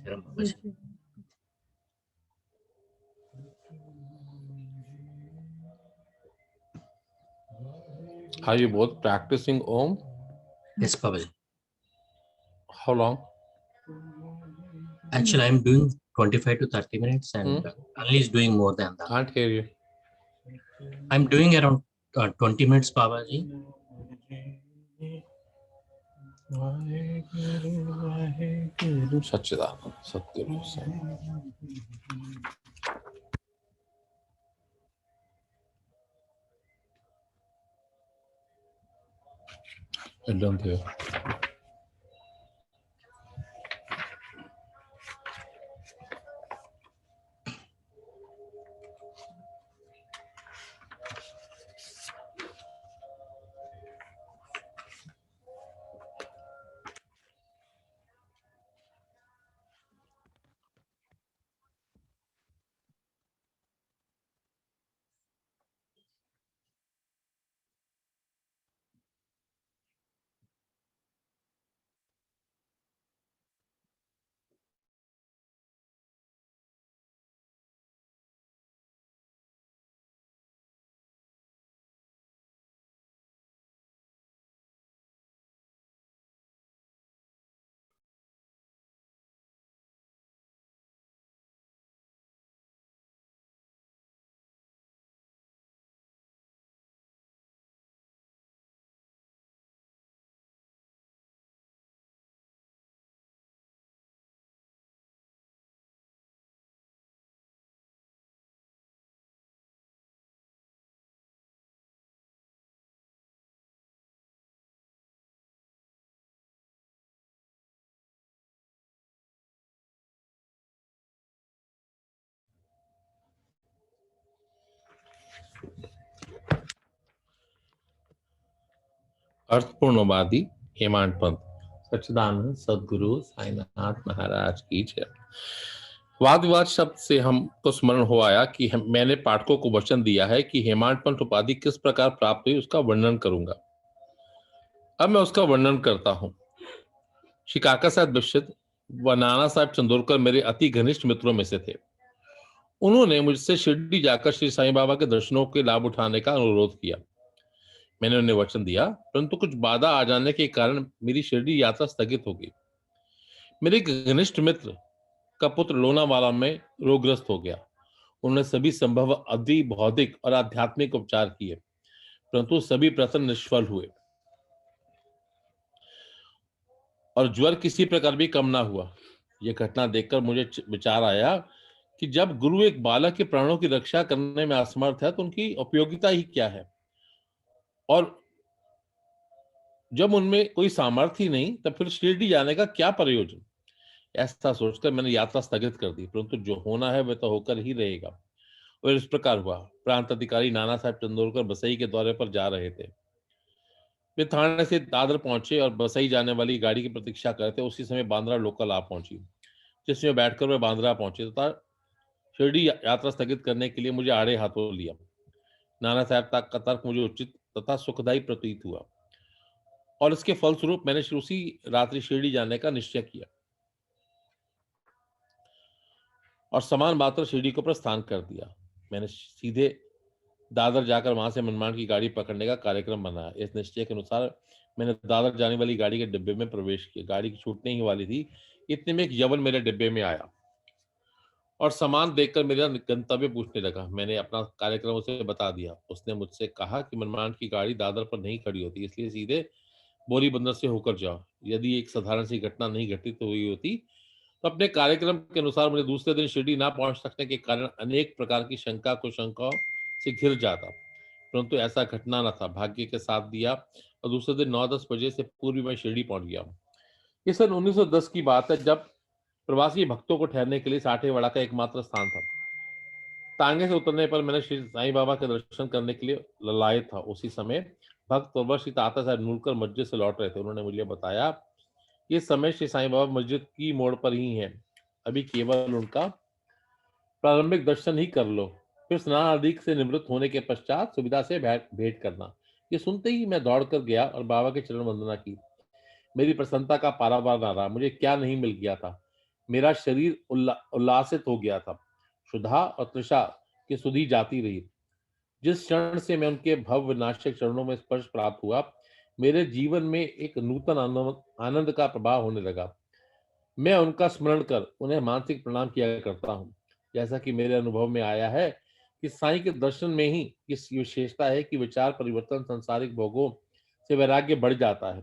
चरण बाबा जी। Are you both practicing Om? Yes, Baba ji. How long? Actually, I'm doing 25 to 30 minutes and Anil is doing more than that. Can't hear you. I'm doing around 20 minutes, Baba ji. Satchidanand Satguru Sai. I don't hear. अर्थपूर्णवादी हेमांत Pant सच्चिदानंद सदगुरु साईनाथ महाराज की जय। वाद विवाद शब्द से हमको स्मरण हो आया कि मैंने पाठकों को वचन दिया है कि हेमांत पंत उपाधि किस प्रकार प्राप्त हुई उसका वर्णन करूंगा। अब मैं उसका वर्णन करता हूं। श्री काका साहब दीक्षित व नाना साहब चंदोरकर मेरे अति घनिष्ठ मित्रों में से थे। उन्होंने मुझसे शिरडी जाकर श्री साईं बाबा के दर्शनों के लाभ उठाने का अनुरोध किया। मैंने उन्हें वचन दिया, परंतु कुछ बाधा आ जाने के कारण मेरी शिरडी यात्रा स्थगित हो गई। मेरे एक घनिष्ठ मित्र का पुत्र लोनावाला में रोगग्रस्त हो गया। उन्होंने सभी संभव अति भौतिक और आध्यात्मिक उपचार किए, परंतु सभी प्रयत्न निष्फल हुए और ज्वर किसी प्रकार भी कम ना हुआ। यह घटना देखकर मुझे विचार आया कि जब गुरु एक बालक के प्राणों की रक्षा करने में असमर्थ है तो उनकी उपयोगिता ही क्या है, और जब उनमें कोई सामर्थ्य ही नहीं तब फिर शिरडी जाने का क्या प्रयोजन। ऐसा सोचकर मैंने यात्रा स्थगित कर दी, परंतु जो होना है वह तो होकर ही रहेगा। और इस प्रकार हुआ। प्रांत अधिकारी नाना साहब चंदोरकर बसई के दौरे पर जा रहे थे। वे थाने से दादर पहुंचे और बसई जाने वाली गाड़ी की प्रतीक्षा करते। उसी समय बांद्रा लोकल आ पहुंची, जिसमें बैठकर वे बांद्रा पहुंचे तथा शिरडी यात्रा स्थगित करने के लिए मुझे आड़े हाथों लिया। नाना साहब का तर्क मुझे उचित तथा सुखदायी प्रतीत हुआ और इसके फलस्वरूप मैंने उसी रात्रि शिरडी जाने का निश्चय किया और समान मात्र शिरडी को प्रस्थान कर दिया। मैंने सीधे दादर जाकर वहां से मनमाड़ की गाड़ी पकड़ने का कार्यक्रम बनाया। इस निश्चय के अनुसार मैंने दादर जाने वाली गाड़ी के डिब्बे में प्रवेश किया। गाड़ी की छूटने ही वाली थी, इतने में एक यवन मेरे डिब्बे में आया और सामान देखकर मेरा गंतव्य पूछने लगा। मैंने अपना कार्यक्रम उसे बता दिया। उसने मुझसे कहा कि मनमाड़ की गाड़ी दादर पर नहीं खड़ी होती, इसलिए सीधे बोरी बंदर से होकर जाओ। यदि एक साधारण सी घटना नहीं घटित हुई होती तो अपने कार्यक्रम के अनुसार मुझे दूसरे दिन शिरडी ना पहुंच सकने के कारण अनेक प्रकार की शंकाओं से घिर जाता, परंतु ऐसा घटना न था। भाग्य के साथ दिया और दूसरे दिन 9-10 बजे से पूर्व मैं शिरडी पहुंच गया। ये सन 1910 की बात है, जब प्रवासी भक्तों को ठहरने के लिए साठेवाड़ा का एकमात्र स्थान था। तांगे से उतरने पर मैंने श्री साईं बाबा के दर्शन करने के लिए ललायत था। उसी समय भक्त और श्री ताता साहब नूरकर मस्जिद से लौट रहे थे। उन्होंने मुझे बताया, ये समय श्री साईं बाबा मस्जिद की मोड़ पर ही है, अभी केवल उनका प्रारंभिक दर्शन ही कर लो, फिर स्नान आदि से निवृत्त होने के पश्चात सुविधा से भेंट करना। ये सुनते ही मैं दौड़कर गया और बाबा के चरण वंदना की। मेरी प्रसन्नता का पारावार ना रहा। मुझे क्या नहीं मिल गया था। मेरा शरीर उल्लासित हो गया था। शुद्धा और तृषा की सुधि जाती रही। जिस क्षण से मैं उनके भव्य नाट्य चरणों में स्पर्श प्राप्त हुआ, मेरे जीवन में एक नूतन आनंद का प्रभाव होने लगा। मैं उनका स्मरण कर उन्हें मानसिक प्रणाम किया करता हूँ। जैसा कि मेरे अनुभव में आया है कि साईं के दर्शन में ही इस विशेषता है कि विचार परिवर्तन सांसारिक भोगों से वैराग्य बढ़ जाता है।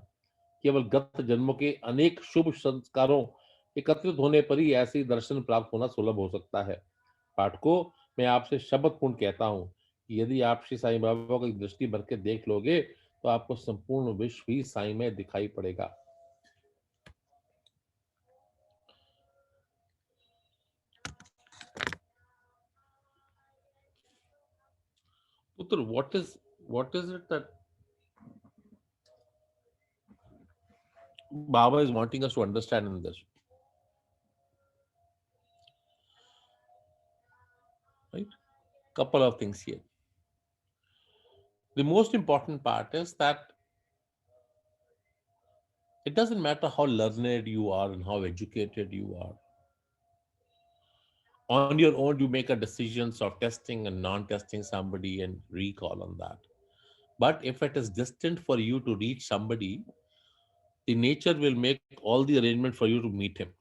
केवल गत जन्मों के अनेक शुभ संस्कारों एकत्रित होने पर ही ऐसे दर्शन प्राप्त होना सुलभ हो सकता है। पाठकों, मैं आपसे शपथ पूर्ण कहता हूँ कि यदि आप श्री साईं बाबा को एक दृष्टि भर के देख लोगे तो आपको संपूर्ण विश्व ही साईं में दिखाई पड़ेगा। पुत्र, what is it that Baba is wanting us to understand in this? Right? Couple of things here. The most important part is that it doesn't matter how learned you are and how educated you are. On your own, you make a decisions of testing and non-testing somebody and recall on that. But if it is destined for you to reach somebody, the nature will make all the arrangement for you to meet him.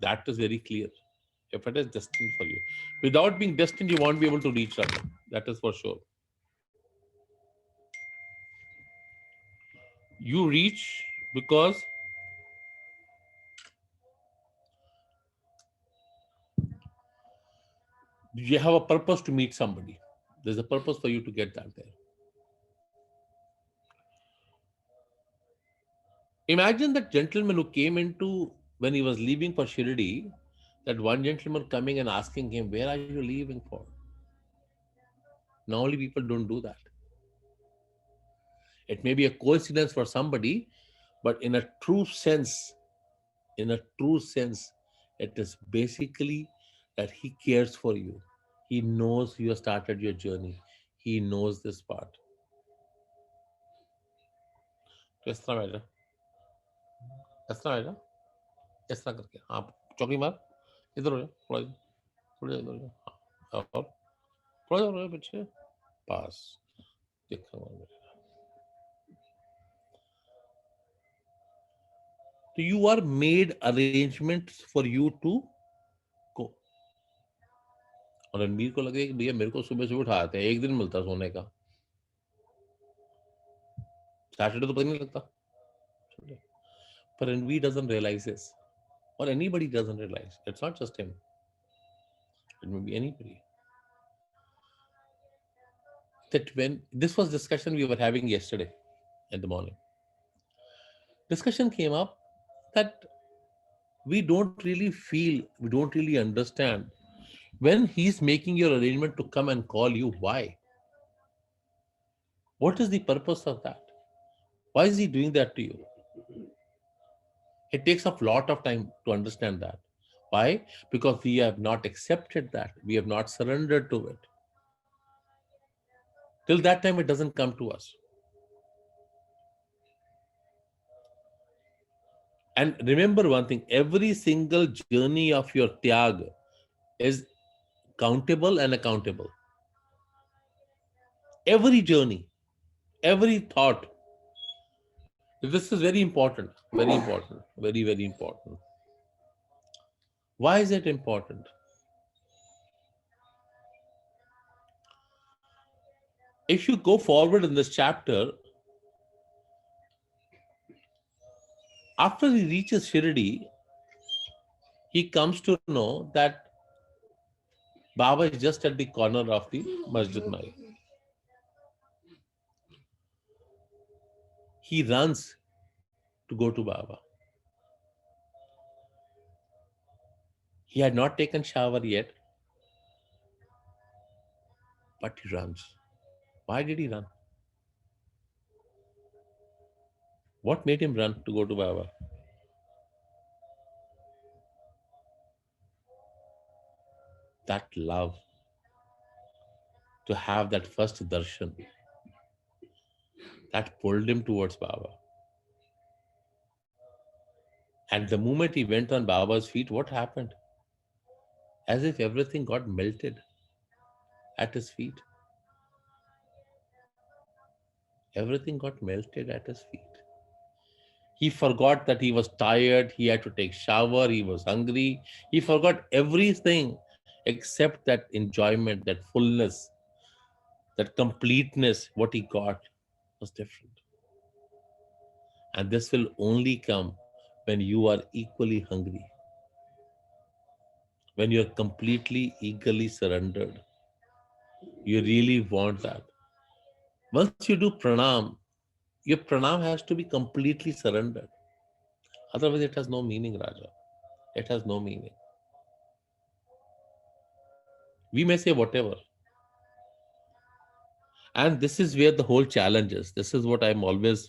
That is very clear. If it is destined for you, without being destined, you won't be able to reach that. That is for sure. You reach because you have a purpose to meet somebody. There's a purpose for you to get that there. Imagine that gentleman who came into, when he was leaving for Shirdi, that one gentleman coming and asking him, "Where are you leaving for?" Normally, people don't do that. It may be a coincidence for somebody, but in a true sense, it is basically that he cares for you. He knows you have started your journey. He knows this part. तो इस तरह बैठा, इस तरह बैठा, इस तरह करके आप चौकी मार, इधर हो जा, थोड़ा इधर हो जा, हाँ, और थोड़ा इधर हो जा पीछे, पास, देखा तो you are made arrangements for you to go. और रणबीर को लगे कि भैया मेरे को सुबह सुबह उठाते हैं, एक दिन मिलता सोने का, सैटरडे तो पता नहीं लगता. But Ranbir doesn't realize this, or anybody doesn't realize. It's not just him. It may be anybody. That when this was discussion we were having yesterday in the morning, discussion came up that we don't really feel, we don't really understand when he's making your arrangement to come and call you. Why? What is the purpose of that? Why is he doing that to you? It takes a lot of time to understand that. Why? Because we have not accepted that. We have not surrendered to it. Till that time, it doesn't come to us. And remember one thing, every single journey of your tyag is countable and accountable. Every journey, every thought. This is very important, very important, very, very important. Why is it important? If you go forward in this chapter, after he reaches Shirdi, he comes to know that Baba is just at the corner of the Masjid Mai. He runs to go to Baba. He had not taken shower yet, but he runs. Why did he run? What made him run to go to Baba? That love, to have that first darshan, that pulled him towards Baba. And the moment he went on Baba's feet, what happened? As if everything got melted at his feet. Everything got melted at his feet. He forgot that he was tired, he had to take shower, he was hungry. He forgot everything except that enjoyment, that fullness, that completeness. What he got was different. And this will only come when you are equally hungry, when you're completely, eagerly surrendered. You really want that. Once you do pranam, your pranam has to be completely surrendered. Otherwise, it has no meaning, Raja. It has no meaning. We may say whatever. And this is where the whole challenge is. This is what I'm always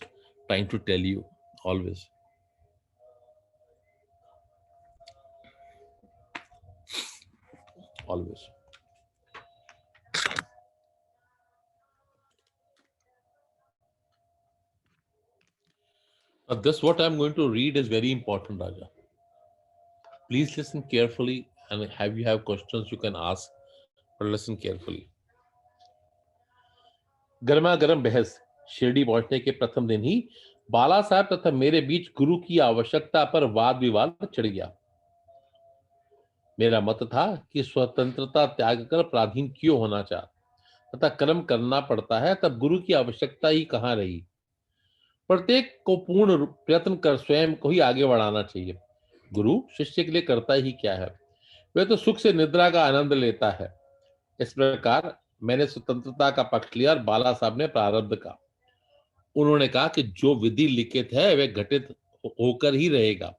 trying to tell you. Always. Always. Now, this what I'm going to read is very important, Raja. Please listen carefully, and if you have questions, you can ask, but listen carefully. गर्मा गर्म बहस शिरडी पहुंचने के प्रथम दिन ही बाला साहब तथा मेरे बीच गुरु की आवश्यकता पर वाद विवाद चढ़ गया। मेरा मत था कि स्वतंत्रता त्याग कर पराधीन क्यों होना चाह तथा कर्म करना पड़ता है, तब गुरु की आवश्यकता ही कहाँ रही। प्रत्येक को पूर्ण प्रयत्न कर स्वयं को ही आगे बढ़ाना चाहिए। गुरु शिष्य के लिए करता ही क्या है, वह तो सुख से निद्रा का आनंद लेता है। इस प्रकार मैंने स्वतंत्रता का पक्ष लिया और बाला साहब ने प्रारब्ध का। उन्होंने कहा कि जो विधि लिखित है वह घटित होकर ही रहेगा।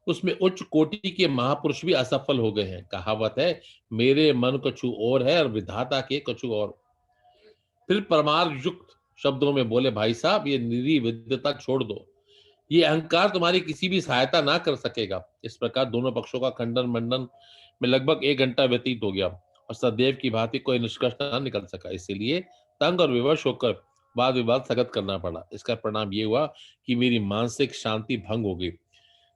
उसमें उच्च कोटि के महापुरुष भी असफल हो गए हैं। कहावत है, मेरे मन कछु और है और विधाता के कछु और। फिर परमार्थ युक्त शब्दों में बोले, भाई साहब ये निरी विद्यता छोड़ दो, ये अहंकार तुम्हारी किसी भी सहायता ना कर सकेगा। इस प्रकार दोनों पक्षों का खंडन मंडन में लगभग 1 घंटा व्यतीत हो गया और सदैव की भांति कोई निष्कर्ष ना निकल सका। इसीलिए तंग और विवश होकर वाद विवाद स्थगित करना पड़ा। इसका परिणाम ये हुआ कि मेरी मानसिक शांति भंग हो गई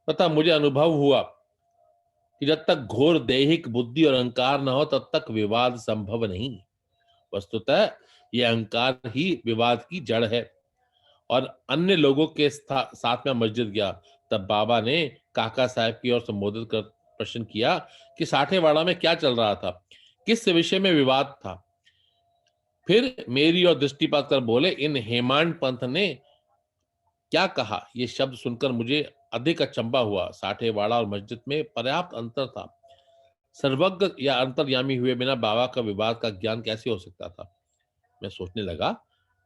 तथा मुझे अनुभव हुआ कि जब तक घोर दैहिक बुद्धि और अहंकार न हो तब तक विवाद संभव नहीं। वस्तुतः यह अहंकार ही विवाद की जड़ है। और अन्य लोगों के साथ में मस्जिद गया, तब बाबा ने काका साहब की ओर संबोधित कर प्रश्न किया कि साठेवाड़ा में क्या चल रहा था, किस विषय में विवाद था। फिर मेरी ओर दृष्टिपात कर बोले, इन हेमांड पंथ ने क्या कहा। ये शब्द सुनकर मुझे अधिक अचंभा हुआ। साठेवाड़ा और मस्जिद में पर्याप्त अंतर था। सर्वज्ञ या अंतर्यामी हुए बिना बाबा का विवाद का ज्ञान कैसे हो सकता था। मैं सोचने लगा,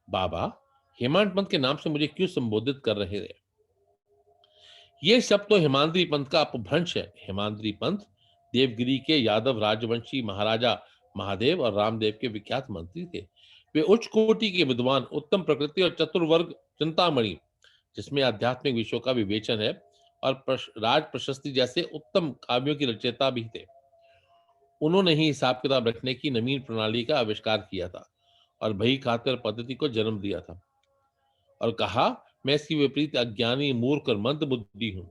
बाबा हेमांड पंथ के नाम से मुझे क्यों संबोधित कर रहे थे। ये शब्द तो हेमांद्री पंथ का अपभ्रंश है। हेमांद्री पंथ देवगिरी के यादव राजवंशी महाराजा महादेव और रामदेव के विख्यात मंत्री थे। वे उच्च कोटि के विद्वान, उत्तम प्रकृति और चतुर्वर्ग चिंतामणि, जिसमें आध्यात्मिक विषयों का विवेचन है, और राज प्रशस्ति जैसे उत्तम काव्यों की रचयिता भी थे। उन्होंने ही हिसाब किताब रखने की नवीन प्रणाली का आविष्कार किया था और बही खातिर पद्धति को जन्म दिया था, और कहा मैं इसकी विपरीत अज्ञानी, मूर्ख और मंद बुद्धि हूं।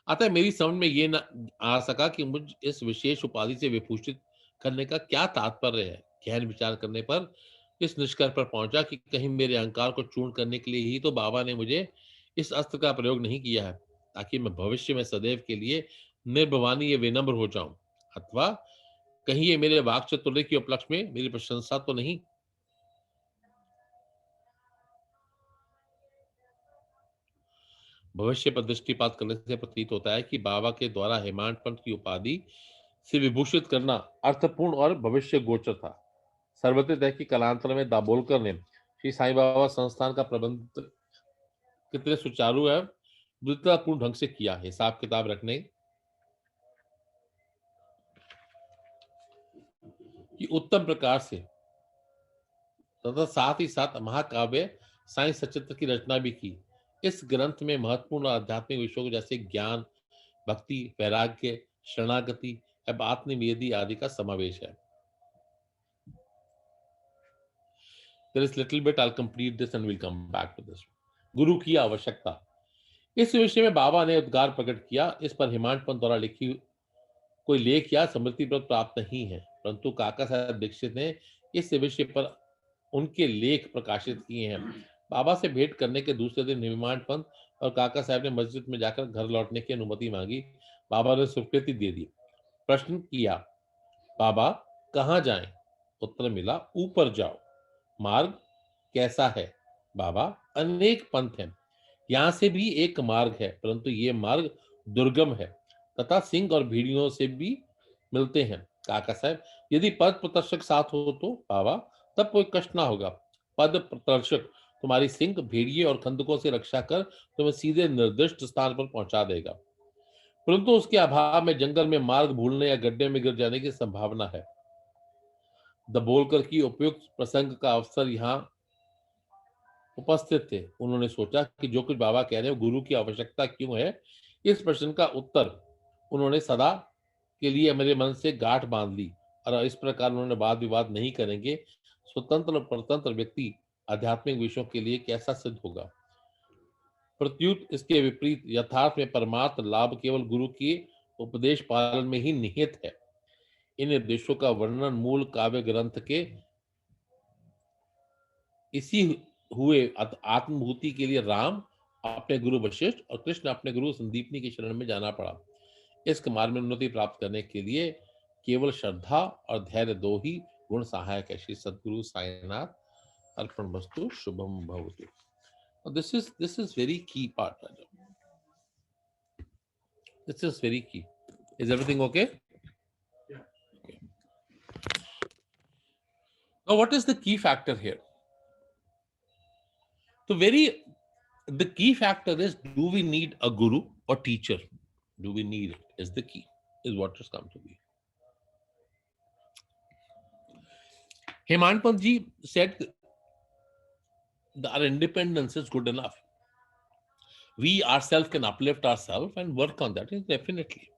अतः मेरी समझ में ये न आ सका कि मुझ इस विशेष उपाधि से विभूषित करने का क्या तात्पर्य है। गहन विचार करने पर इस निष्कर्ष पर पहुंचा कि कहीं मेरे अहंकार को चूर्ण करने के लिए ही तो बाबा ने मुझे इस अस्त्र का प्रयोग नहीं किया है, ताकि मैं भविष्य में सदैव के लिए निर्भवानी या विनम्र हो जाऊं। अथवा कहीं ये मेरे वाक्चातुर्य के उपलक्ष्य में मेरी प्रशंसा तो नहीं। भविष्य पर दृष्टिपात करने से प्रतीत होता है कि बाबा के द्वारा हेमांड पंथ की उपाधि से विभूषित करना अर्थपूर्ण और भविष्य गोचर था। सर्वत्रित है कि कालांतर में दाभोलकर ने श्री साईं बाबा संस्थान का प्रबंध कितने सुचारू है विद्वतापूर्ण ढंग से किया। हिसाब किताब रखने की उत्तम प्रकार से तथा साथ ही साथ महाकाव्य साईं सचित्र की रचना भी की। इस ग्रंथ में महत्वपूर्ण आध्यात्मिक विषयों जैसे ज्ञान, भक्ति, वैराग्य, शरणागति एवं आत्मनिवेदी आदि का समावेश है। There is little bit, I'll complete this and we'll come back to this. गुरु की आवश्यकता। इस विषय में बाबा ने उद्गार प्रकट किया। इस पर हेमांत पंत द्वारा लिखी कोई लेख या स्मृति पर प्राप्त नहीं है, परंतु काका साहब दीक्षित ने इस विषय पर उनके लेख प्रकाशित किए हैं। बाबा से भेंट करने के दूसरे दिन हेमांत पंत और काका साहब ने मस्जिद में जाकर घर लौटने की अनुमति मांगी। बाबा ने स्वीकृति दे दी। प्रश्न किया, बाबा कहाँ जाएं? उत्तर मिला, ऊपर जाओ। मार्ग कैसा है? बाबा, अनेक पंथ हैं, यहाँ से भी एक मार्ग है, परंतु ये मार्ग दुर्गम है तथा सिंह और भेड़ियों से भी मिलते हैं। काका साहब, यदि पद प्रदर्शक साथ हो तो बाबा तब कोई कष्ट ना होगा। पद प्रदर्शक तुम्हारी सिंह, भेड़िए और खंदकों से रक्षा कर तुम्हें सीधे निर्दिष्ट स्थान पर पहुंचा देगा, परंतु उसके अभाव में जंगल में मार्ग भूलने या गड्ढे में गिर जाने की संभावना है। दबोलकर की उपयुक्त प्रसंग का अवसर यहाँ उपस्थित थे। उन्होंने सोचा कि जो कुछ बाबा कह रहे हैं गुरु की आवश्यकता क्यों है। इस प्रश्न का उत्तर उन्होंने सदा के लिए मेरे मन से गांठ बांध ली और इस प्रकार उन्होंने वाद विवाद नहीं करेंगे। स्वतंत्र और परतंत्र व्यक्ति आध्यात्मिक विषयों के लिए कैसा सिद्ध होगा? प्रत्युत इसके विपरीत यथार्थ में परमार्थ लाभ केवल गुरु के उपदेश पालन में ही निहित है। इन उपदेशों का वर्णन मूल काव्य ग्रंथ के इसी हुए आत्मभूति के लिए राम अपने गुरु वशिष्ठ और कृष्ण अपने गुरु संदीपनी की शरण में जाना पड़ा। इस मार्ग में उन्नति प्राप्त करने के लिए केवल श्रद्धा और धैर्य दो ही गुण सहायक है। श्री सद्गुरु साईनाथ अर्पणमस्तु। शुभम भवतु। दिस इज वेरी की पार्ट। दिस इज वेरी की। Is everything okay? Now what is the key factor here? The key factor is, do we need a guru or teacher? Do we need it? Is the key, is what has come to be. Hemant Pant ji said that our independence is good enough. We ourselves can uplift ourselves and work on that, definitely.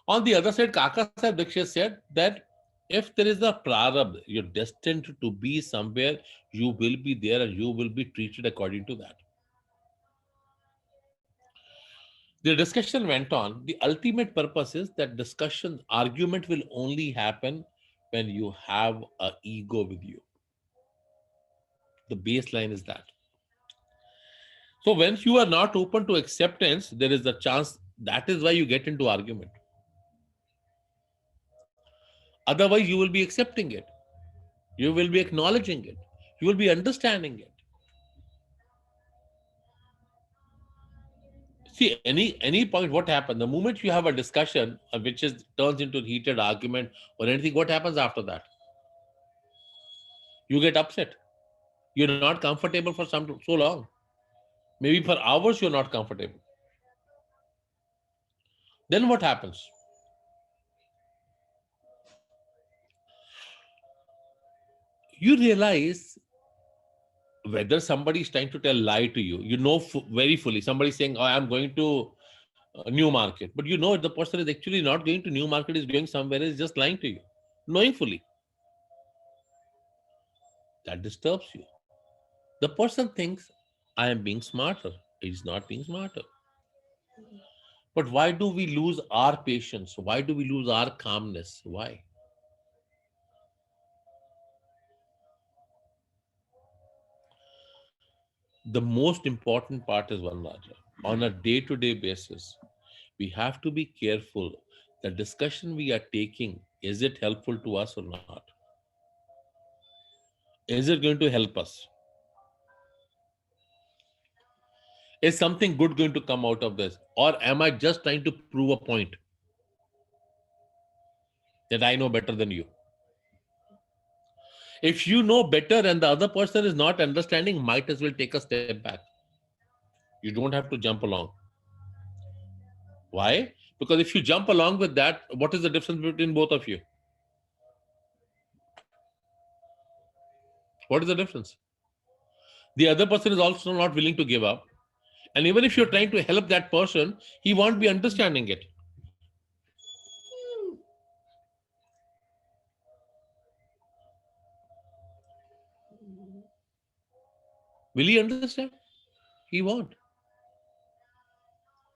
On the other side, Kaka Sahib Dikshit said that if there is a prarabdha, you're destined to be somewhere, you will be there and you will be treated according to that. The discussion went on. The ultimate purpose is that argument will only happen when you have an ego with you. The baseline is that. So when you are not open to acceptance, there is a chance, that is why you get into argument. Otherwise, you will be accepting it. You will be acknowledging it. You will be understanding it. See, any point, what happens? The moment you have a discussion which turns into heated argument or anything, what happens after that? You get upset. You're not comfortable for so long. Maybe for hours you're not comfortable. Then what happens? You realize whether somebody is trying to tell lie to you. You know very fully. Somebody is saying, oh, I'm going to New Market. But you know the person is actually not going to New Market, is going somewhere, is just lying to you, knowing fully. That disturbs you. The person thinks, I am being smarter. He is not being smarter. But why do we lose our patience? Why do we lose our calmness? Why? The most important part is one, Raja. On a day-to-day basis, we have to be careful. The discussion we are taking, is it helpful to us or not? Is it going to help us? Is something good going to come out of this? Or am I just trying to prove a point that I know better than you? If you know better and the other person is not understanding, might as well take a step back. You don't have to jump along. Why? Because if you jump along with that, what is the difference between both of you? What is the difference? The other person is also not willing to give up. And even if you're trying to help that person, he won't be understanding it. Will he understand? He won't.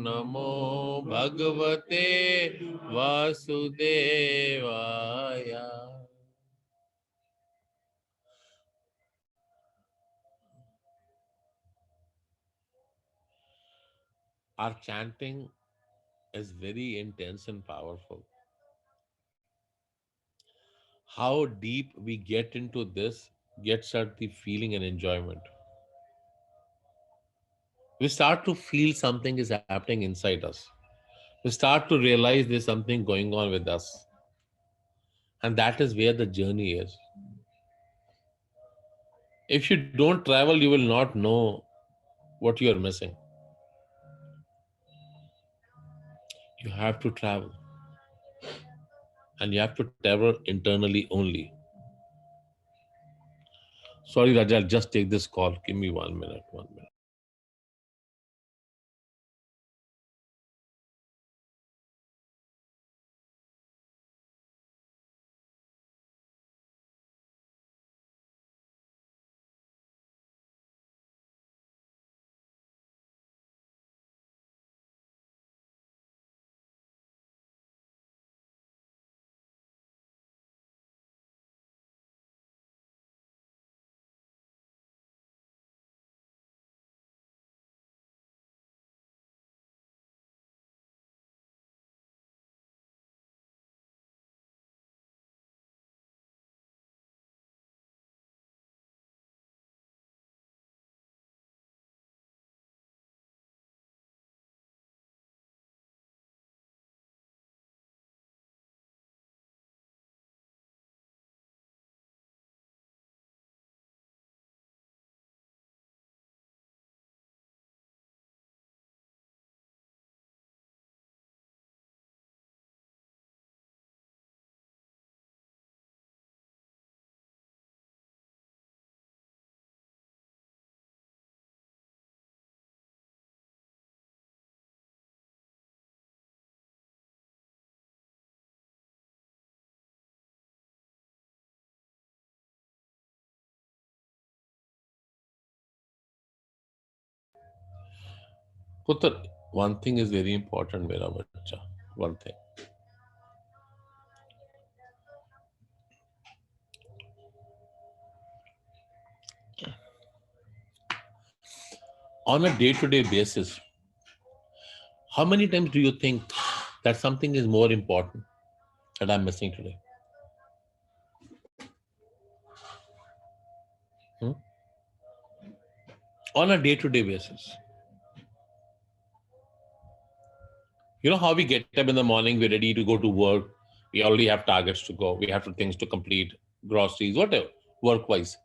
नमो भगवते वासुदेवाय. Our chanting is very intense and powerful. How deep we get into this gets at the feeling and enjoyment. We start to feel something is happening inside us. We start to realize there's something going on with us. And that is where the journey is. If you don't travel, you will not know what you are missing. You have to travel. And you have to travel internally only. Sorry, Raja, I'll just take this call. Give me 1 minute, 1 minute. Putra, one thing is very important, mera bacha. One thing. On a day-to-day basis, how many times do you think that something is more important that I'm missing today? Hmm? On a day-to-day basis. You know how we get up in the morning, we're ready to go to work. We already have targets to go. We have things to complete, groceries, whatever, work-wise.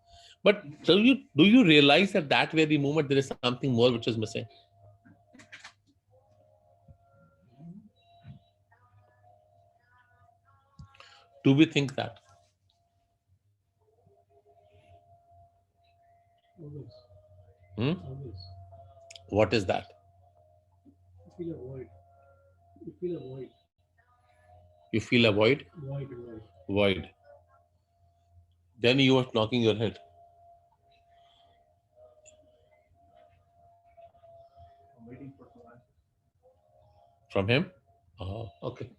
But do you realize that very moment there is something more which is missing? Do we think that? Always. Hmm? Always. What is that? You feel a void. You feel a void. You feel a void? Void. Void. Then you are knocking your head. I'm waiting for some answers. From him? Oh, okay.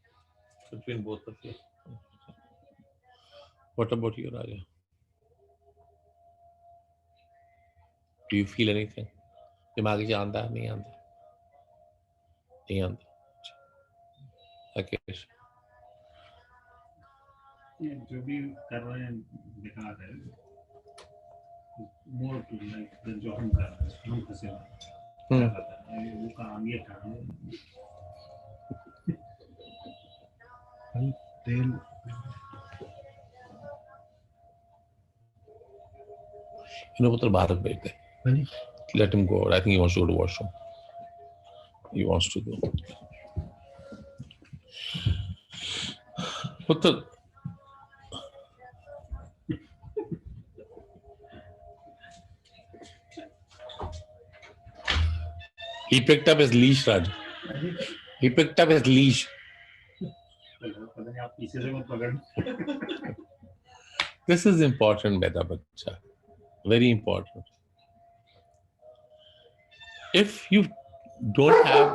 Between both of you. What about you, Raja? Do you feel anything? दिमाग से आंदा है नहीं आंदा नहीं आंदा राकेश ये जो भी कर रहे हैं दिखा रहे हैं मोर टू लाइक जो हम कर रहे हैं हम फंसे हुए हैं वो काम ये काम तेल इन्हें पुत्र बाहर भेज दे let him go. I think he wants to go to washroom. He wants to go. Putra, he picked up his leash, Raj. He picked up his leash. This is important, beta bacha. Very important. If you don't have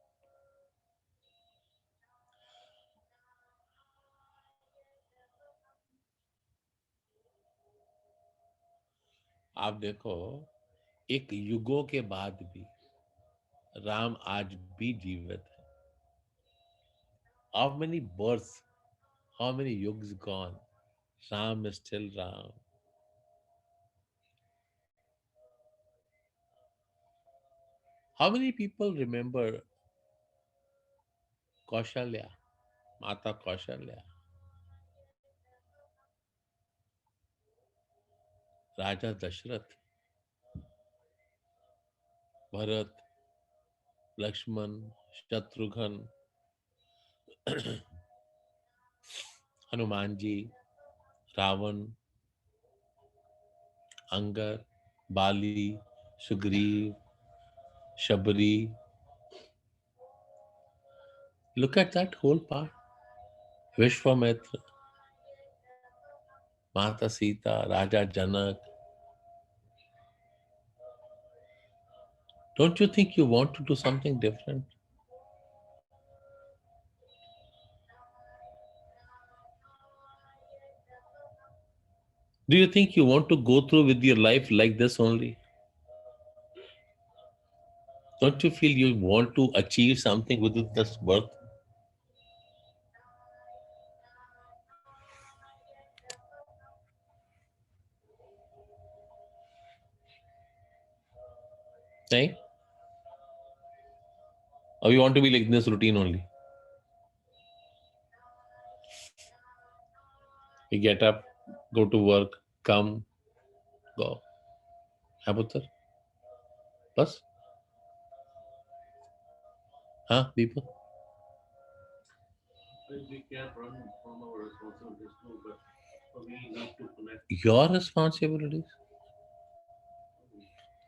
आप देखो, एक युगों के बाद भी राम आज भी जीवित है. How many births, how many yugs gone? Ram is still Ram. How many people remember Kaushalya, Mata Kaushalya, Raja Dashrath, Bharat, Lakshman, Shatrughan, Hanumanji, Ravan, Angar, Bali, Sugriv, Shabri. Look at that whole part. Vishwamitra, Mata Sita, Raja Janak. Don't you think you want to do something different? Do you think you want to go through with your life like this only? Don't you feel you want to achieve something within this birth? Right? Or you want to be like this routine only? You get up, go to work, come, go. हाँ पुत्र, बस. हाँ दीपक. We can't run from our responsibilities too, but we need to connect. Your responsibilities.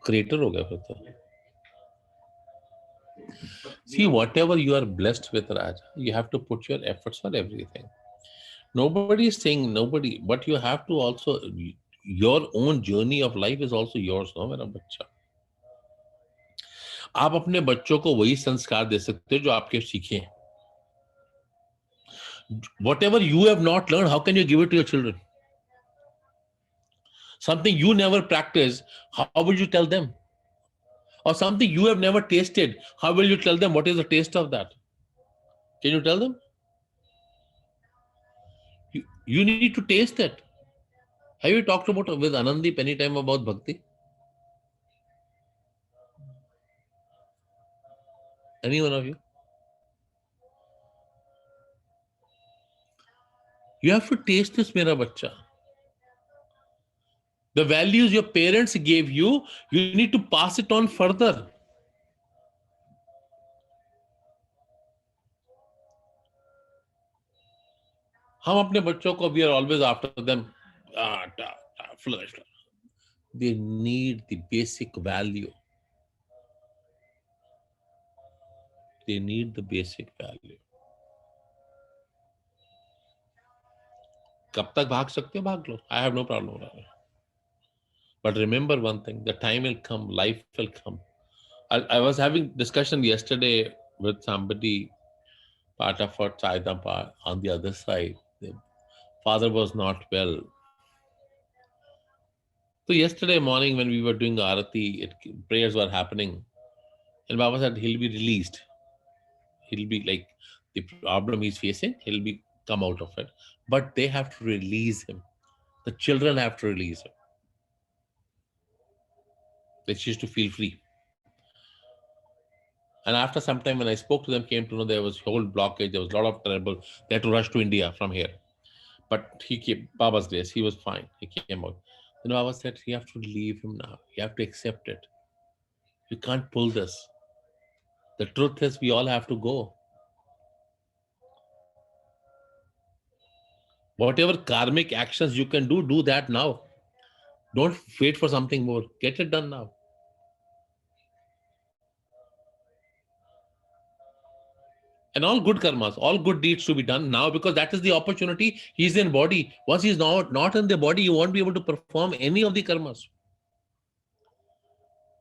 Creator हो गया फिर तो. See, whatever you are blessed with, Raj, you have to put your efforts for everything. Nobody is saying nobody, but you have to also, your own journey of life is also yours, no, मेरा बच्चा. आप अपने बच्चों को वही संस्कार दे सकते हो जो आपके सीखे. Whatever you have not learned, how can you give it to your children? Something you never practiced, how will you tell them? Or something you have never tasted, how will you tell them what is the taste of that? Can you tell them? You need to taste it. Have you talked about with Anandip any time about bhakti? Any one of you? You have to taste this, mera bacha. The values your parents gave you, you need to pass it on further. हम अपने बच्चों को, we are always after them. Flourish. They need the basic value. They need the basic value. कब तक भाग सकते हो भाग लो. I have no problem with that. But remember one thing, the time will come, life will come. I was having discussion yesterday with somebody, part of our Chaidampa on the other side. The father was not well. So yesterday morning when we were doing Arati, prayers were happening. And Baba said he'll be released. He'll be like, the problem he's facing, he'll be come out of it. But they have to release him. The children have to release him. They used to feel free. And after some time, when I spoke to them, came to know there was whole blockage, there was a lot of trouble. They had to rush to India from here. But he came, Baba's grace, he was fine. He came out. Then Baba said, you have to leave him now. You have to accept it. You can't pull this. The truth is, we all have to go. Whatever karmic actions you can do that now. Don't wait for something more. Get it done now. And all good karmas, all good deeds to be done now, because that is the opportunity. He's in body. Once he's not in the body, you won't be able to perform any of the karmas.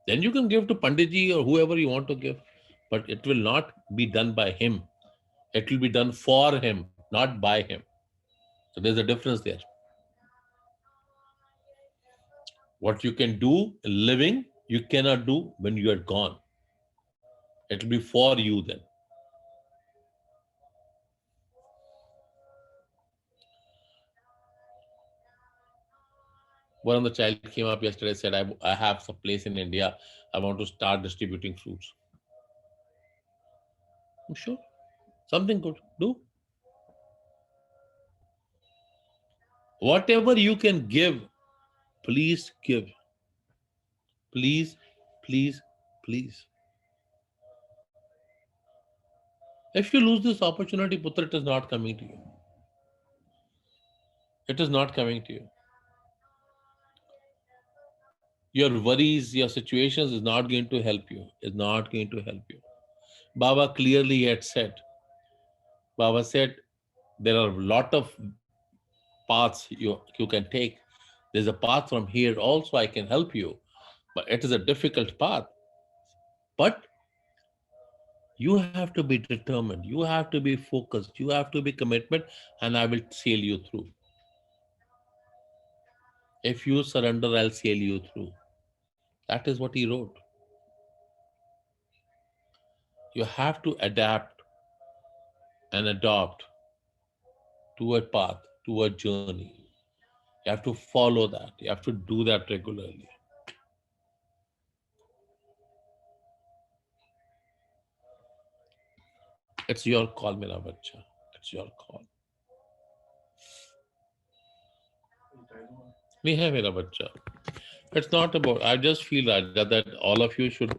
Then you can give to Panditji or whoever you want to give, but it will not be done by him. It will be done for him, not by him. So there's a difference there. What you can do living, you cannot do when you are gone. It will be for you then. One of the child came up yesterday, said, I have some place in India, I want to start distributing fruits. I'm sure something good, do whatever you can give. Please give. Please, please, please. If you lose this opportunity, Putra, it is not coming to you. It is not coming to you. Your worries, your situations is not going to help you. Is not going to help you. Baba clearly had said. Baba said there are a lot of paths you can take. There's a path from here also. I can help you, but it is a difficult path. But you have to be determined. You have to be focused. You have to be commitment, and I will sail you through. If you surrender, I'll sail you through. That is what he wrote. You have to adapt and adopt to a path, to a journey. You have to follow that. You have to do that regularly. It's your call, mera bacha. It's your call. नहीं है मेरा बच्चा. It's not about. I just feel, Raja, that all of you should.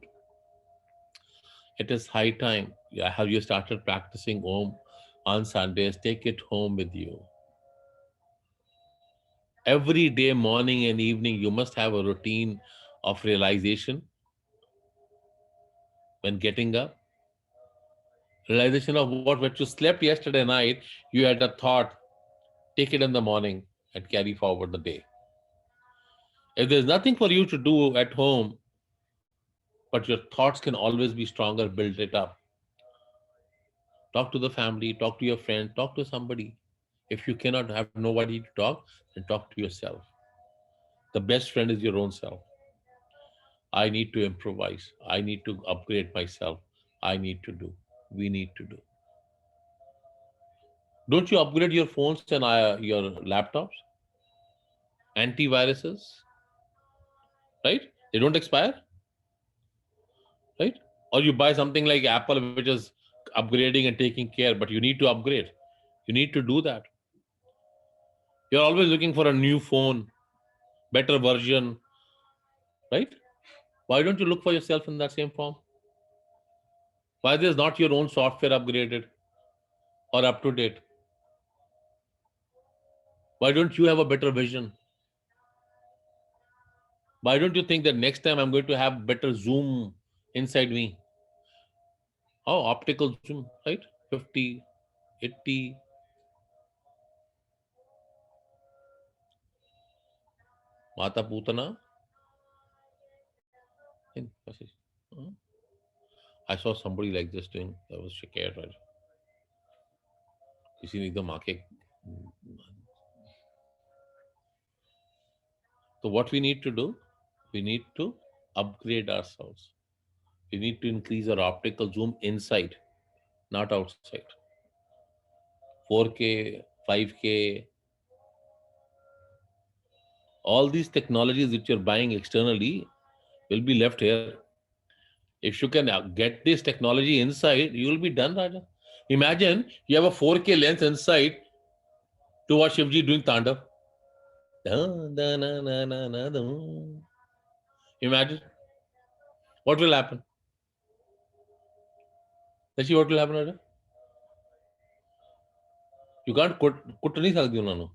It is high time. Yeah, have you started practicing home on Sundays? Take it home with you. Every day, morning and evening, you must have a routine of realization when getting up. Realization of what you slept yesterday night, you had a thought, take it in the morning and carry forward the day. If there's nothing for you to do at home, but your thoughts can always be stronger, build it up. Talk to the family, talk to your friend, talk to somebody. If you cannot have nobody to talk, then talk to yourself. The best friend is your own self. I need to improvise. I need to upgrade myself. I need to do. We need to do. Don't you upgrade your phones and your laptops? Antiviruses, right? They don't expire, right? Or you buy something like Apple, which is upgrading and taking care, but you need to upgrade. You need to do that. You're always looking for a new phone, better version, right? Why don't you look for yourself in that same form? Why there's not your own software upgraded or up to date? Why don't you have a better vision? Why don't you think that next time I'm going to have better zoom inside me? Oh, optical zoom, right? 50, 80. Mata Putana. I saw somebody like this doing. That was scared, right? किसी ने एकदम आके. So what we need to do? We need to upgrade ourselves. We need to increase our optical zoom inside, not outside. 4K, 5K, all these technologies that you're buying externally will be left here. If you can get this technology inside, you will be done, Raja. Imagine you have a 4K lens inside to watch Shivji doing Tandav. Imagine what will happen. Let's see what will happen, Raja. You can't कुट नहीं सकती उन्होंने.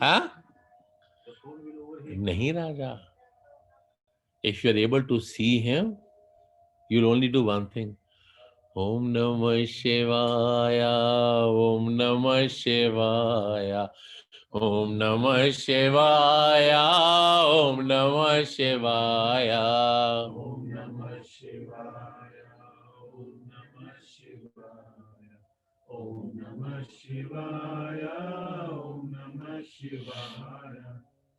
हाँ? नहीं Raja. If you are able to see him, you'll only do one thing. Om Namah Shivaya, Om Namah Shivaya, Om Namah Shivaya, Om Namah Shivaya, Om Namah Shivaya, Om Namah Shivaya, Om Namah Shivaya, Om Namah Shivaya.